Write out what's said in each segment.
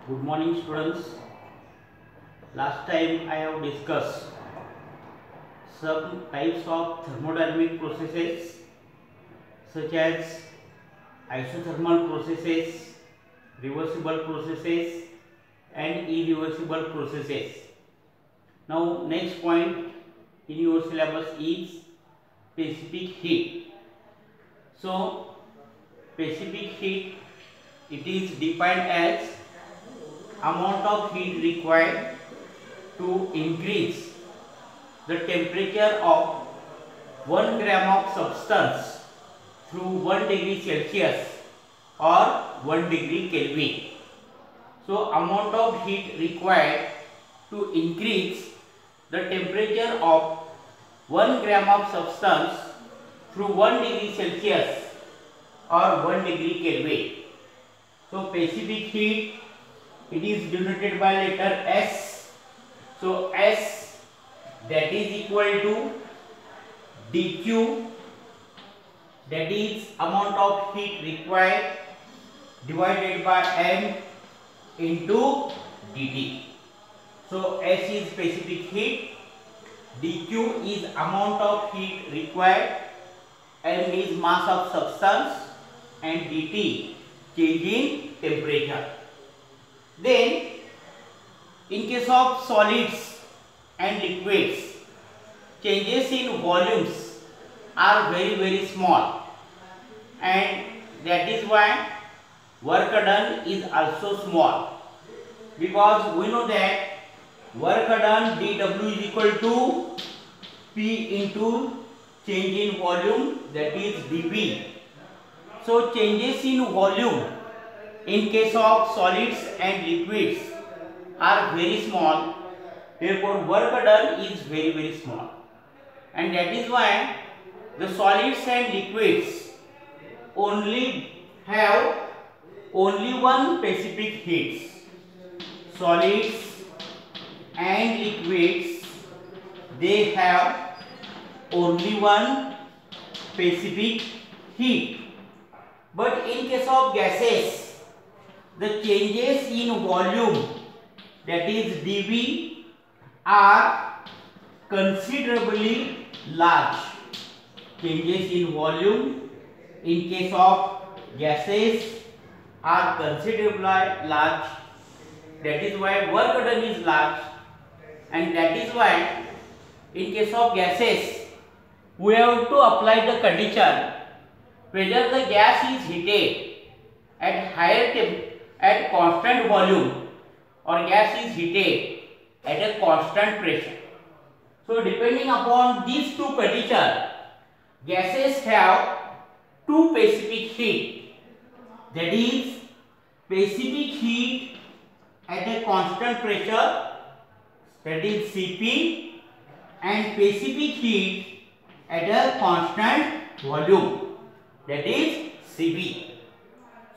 Good morning, students. Last time I have discussed some types of thermodynamic processes such as isothermal processes, reversible processes and irreversible processes. Now next point in your syllabus is specific heat. So specific heat, it is defined as amount of heat required to increase the temperature of 1 gram of substance through 1 degree Celsius or 1 degree Kelvin. So amount of heat required to increase the temperature of 1 gram of substance through 1 degree Celsius or 1 degree Kelvin. So specific heat, it is denoted by letter S. So S, that is equal to dQ, that is amount of heat required, divided by M into dt. So S is specific heat, dQ is amount of heat required, M is mass of substance and dt change in temperature. Then in case of solids and liquids, changes in volumes are very small, and that is why work done is also small, because we know that work done dW is equal to P into change in volume, that is dV. So changes in volume in case of solids and liquids are very small, therefore work done is very small, and that is why the solids and liquids have only one specific heat. Solids and liquids, they have only one specific heat. But in case of gases, the changes in volume, that is dV, are considerably large. Changes in volume in case of gases are considerably large. That is why work done is large, and that is why in case of gases we have to apply the condition whether the gas is heated at higher temperature at constant volume or gas is heated at a constant pressure. So depending upon these two conditions, gases have two specific heat, that is specific heat at a constant pressure, that is Cp, and specific heat at a constant volume, that is Cv.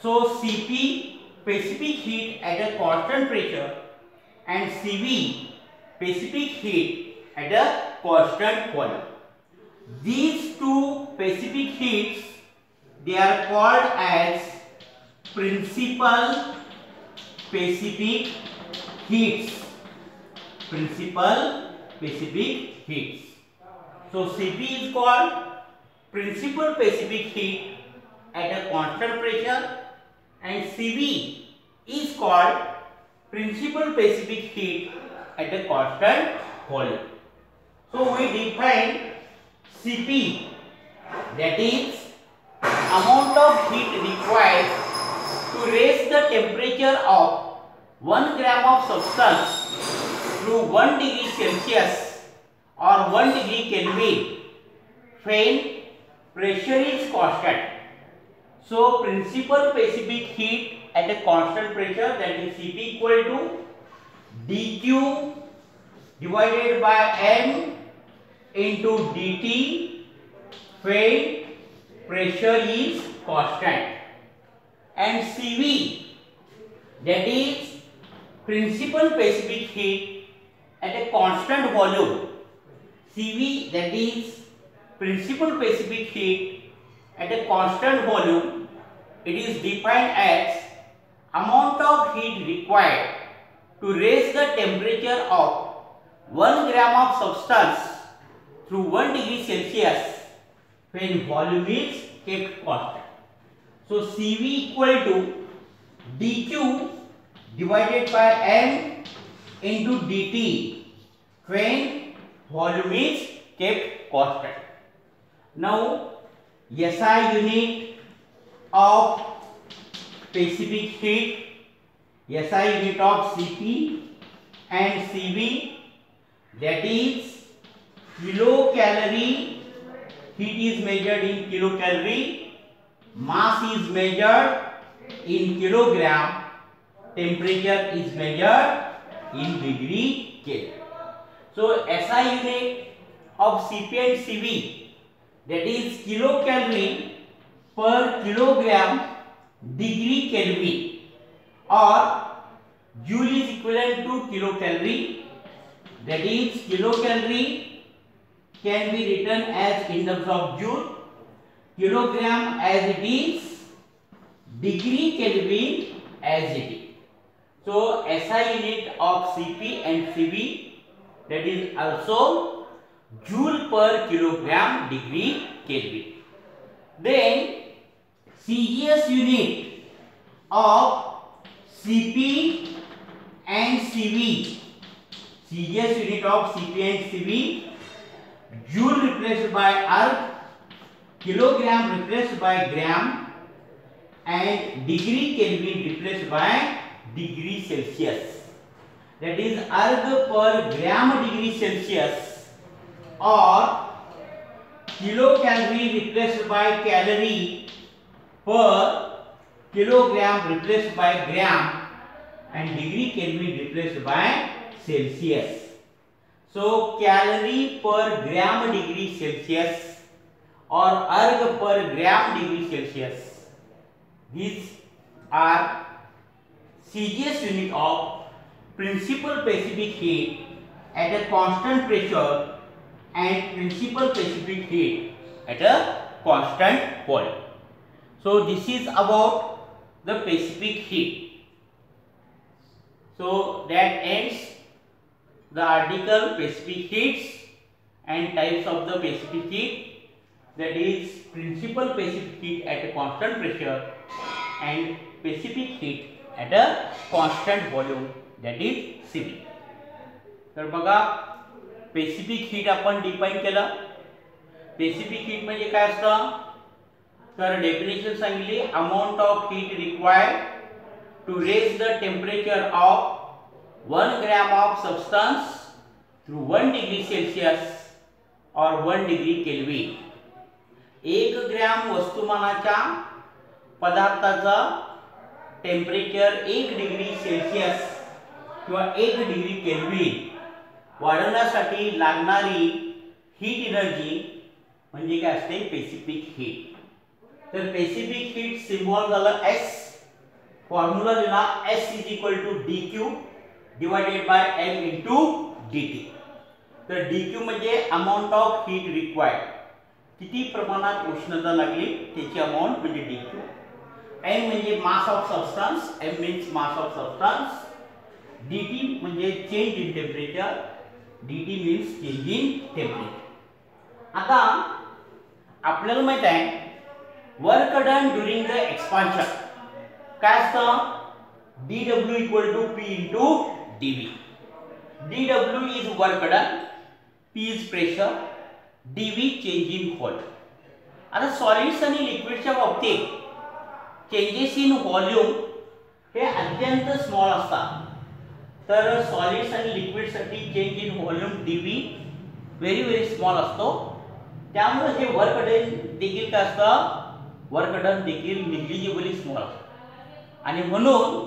So Cp, specific heat at a constant pressure, and Cv, specific heat at a constant volume. These two specific heats, they are called as principal specific heats. Principal specific heats. So Cp is called principal specific heat at a constant pressure, and Cv is called principal specific heat at a constant volume. So we define Cp, that is amount of heat required to raise the temperature of 1 gram of substance through 1 degree Celsius or 1 degree Kelvin when pressure is constant. So principal specific heat at a constant pressure, that is Cp equal to dQ divided by M into dt when pressure is constant, and Cv, that is principal specific heat at a constant volume. Cv, that is principal specific heat at a constant volume, it is defined as amount of heat required to raise the temperature of 1 gram of substance through 1 degree Celsius when volume is kept constant. So Cv equal to dq divided by m into dt when volume is kept constant. Now SI unit of specific heat, SI unit of Cp and Cv, that is kilocalorie. Heat is measured in kilocalorie, mass is measured in kilogram, temperature is measured in degree Kelvin. So SI unit of Cp and Cv, that is kilocalorie per kilogram degree Kelvin, or joule is equivalent to kilocalorie, that is kilocalorie can be written as in terms of joule, kilogram as it is, degree Kelvin as it is. So SI unit of Cp and Cv, that is also joule per kilogram degree Kelvin. Then CGS unit of Cp and Cv, CGS unit of Cp and Cv, joule replaced by erg, kilogram replaced by gram, and degree Kelvin replaced by degree Celsius. That is erg per gram degree Celsius, or kilocalorie replaced by calorie per kilogram replaced by gram, and degree Kelvin replaced by Celsius. So calorie per gram degree Celsius or erg per gram degree Celsius, these are CGS unit of principal specific heat at a constant pressure and principal specific heat at a constant volume. So this is about the specific heat. So that ends the article specific heats and types of the specific heat, that is principal specific heat at a constant pressure and specific heat at a constant volume, that is Cv. तर बघा specific heat आपण define केलं. Specific heat म्हणजे काय असतं, तर definition सांगितली, amount of heat required to raise the temperature of 1 gram of substance through 1 degree Celsius or 1 degree Kelvin. 1 gram वस्तुमानाच्या पदार्थाचा टेम्परेचर 1 डिग्री सेल्सिअस किंवा 1 डिग्री केल्विन वाढवण्यासाठी लागणारी हीट एनर्जी म्हणजे काय असते, स्पेसिफिक हीट. तर स्पेसिफिक हीट सिम्बॉल झाला S, फॉर्म्युला दिला S = dq divided by m into dt. तर dq म्हणजे अमाउंट ऑफ हीट रिक्वायर्ड, किती प्रमाणात उष्णता लागली त्याची अमाउंट म्हणजे dq. m म्हणजे मास of substance, m means mass of substance. dt म्हणजे change in temperature, dt means change in temperature. आता आपल्याला माहित आहे work done during the expansion काय असतं, dw = p into dv. dw is work done, p is pressure, dv change in volume. आता solids आणि लिक्विडच्या बाबतीत चेंजेस इन व्हॉल्यूम हे अत्यंत स्मॉल असतात. तर सॉलिड्स आणि लिक्विड साठी change in volume dv very small असतो. त्यामुळे हे वर्क डन देखील काय असतं, वर्क डन देखील निग्लिजिबली स्मॉल असतं. आणि म्हणून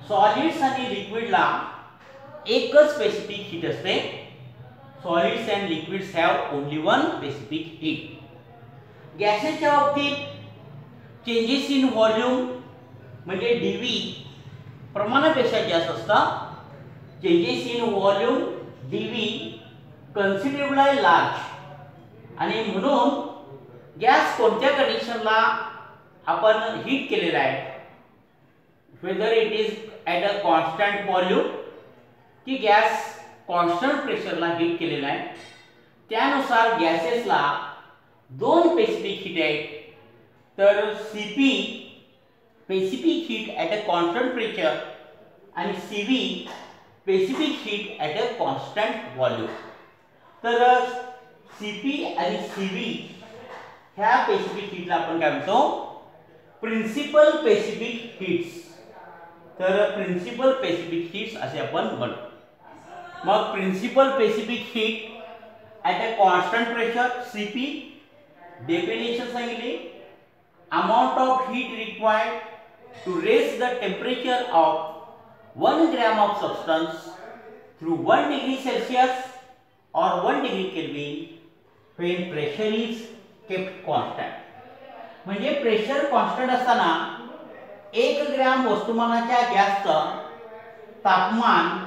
सॉलिड्स आणि लिक्विडला एकच स्पेसिफिक हीट असते. Solids and liquids have only one specific heat. गॅसेसच्या बाबतीत चेंजेस इन व्हॉल्यूम म्हणजे dv प्रमाणापेक्षा जास्त असतं. Changes in volume dv considerable large. आणि म्हणून गॅस कोणत्या कंडिशनला आपण हीट केलेला आहे, whether it is at a constant volume की गॅस कॉन्स्टंट प्रेशरला हीट केलेला आहे, त्यानुसार गॅसेसला दोन स्पेसिफिक हीट आहेत. तर CP specific heat at a constant pressure आणि CV specific heat at a constant volume. तर सीपी आणि सीव्ही ह्या स्पेसिफिक हीटला आपण काय म्हणतो, प्रिन्सिपल स्पेसिफिक हीट्स. तर प्रिन्सिपल स्पेसिफिक हीट्स असे आपण म्हणतो. मग principal specific heat at a constant pressure CP definition सांगितली, amount of heat required to raise the temperature of 1 gram of substance through 1 degree Celsius or 1 degree Kelvin when pressure is kept constant. म्हणजे pressure constant असताना 1 gram वस्तुमानाच्या गॅसचं तापमान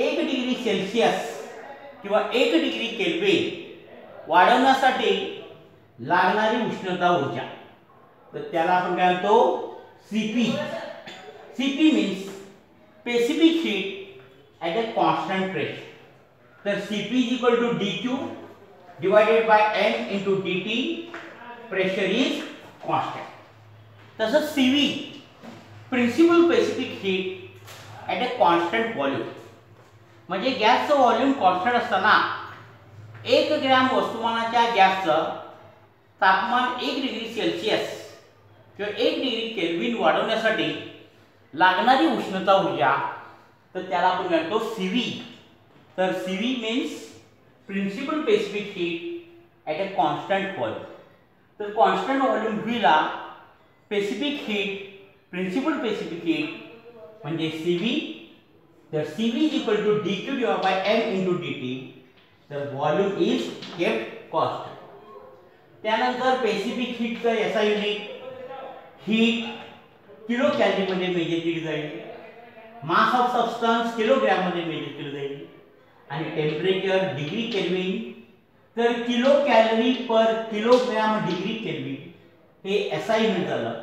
1 degree Celsius किंवा 1 degree kelvin वाढवण्यासाठी लागणारी उष्णता ऊर्जा, तर त्याला आपण काय म्हणतो, CP. CP means specific heat at a constant pressure. तर CP is equal to dq divided by n into dt. Pressure is constant. तसंच CV principal specific heat at a constant volume. म्हणजे गॅसचं व्हॉल्यूम कॉन्स्टंट असताना 1 gram वस्तुमानाच्या गॅसचं तापमान 1 degree Celsius किंवा 1 degree kelvin वाढवण्यासाठी लागणारी उष्णता ऊर्जा, तर त्याला आपण म्हणतो सीव्ही. तर CV means principal specific heat at a constant volume. तर कॉन्स्टंट व्हॉल्यूम व्हीला specific heat principal specific heat म्हणजे सीव्ही. तर CV is equal to dq divide by m into dt. तर व्हॉल्यूम इज केप्ट कॉन्स्टंट. त्यानंतर specific हीटचं SI unit heat kilo calorie मध्ये measure केली जाईल, मास ऑफ सबस्टन्स किलोग्रॅम मध्ये measure केली जाईल आणि टेम्परेचर डिग्री केल्विन. तर kilo calorie per kilogram degree kelvin हे SI युनिट झालं.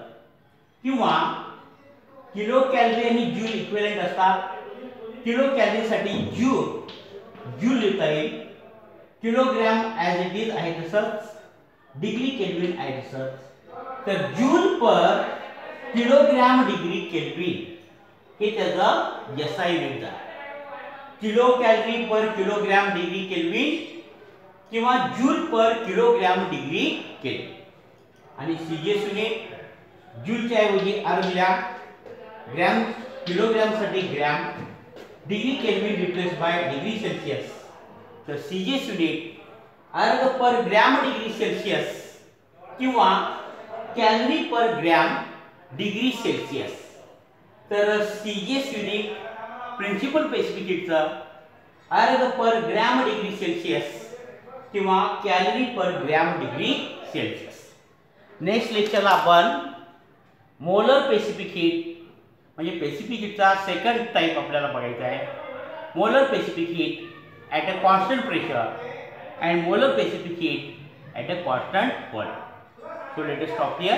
किंवा किलो कॅलरी आणि जूल इक्विव्हॅलेंट असतात. किलो कॅलरीसाठी जूल लिहिता येईल, किलोग्रॅम ॲज इट इज आहे तसंच, डिग्री केल्विन आहे तसंच. तर joule per kilogram degree kelvin हे त्याचं SI युनिट झालं. Kilo calorie per kilogram degree Kelvin किंवा joule per kilogram degree Kelvin. आणि सीजीएस युनिट जूलच्या ऐवजी अर्गल्या, ग्रॅम किलोग्रॅम साठी gram, degree Kelvin replace by degree Celsius. तर CGS unit erg per gram degree Celsius किंवा calorie per gram degree Celsius. तर CGS unit principal specific हीटचं erg per gram degree Celsius किंवा calorie per gram degree Celsius. Next लेक्चरला आपण molar specific heat म्हणजे specific हीटचा second type आपल्याला बघायचा आहे. Molar specific heat at a constant pressure and molar specific heat at a constant volume. So let us stop here.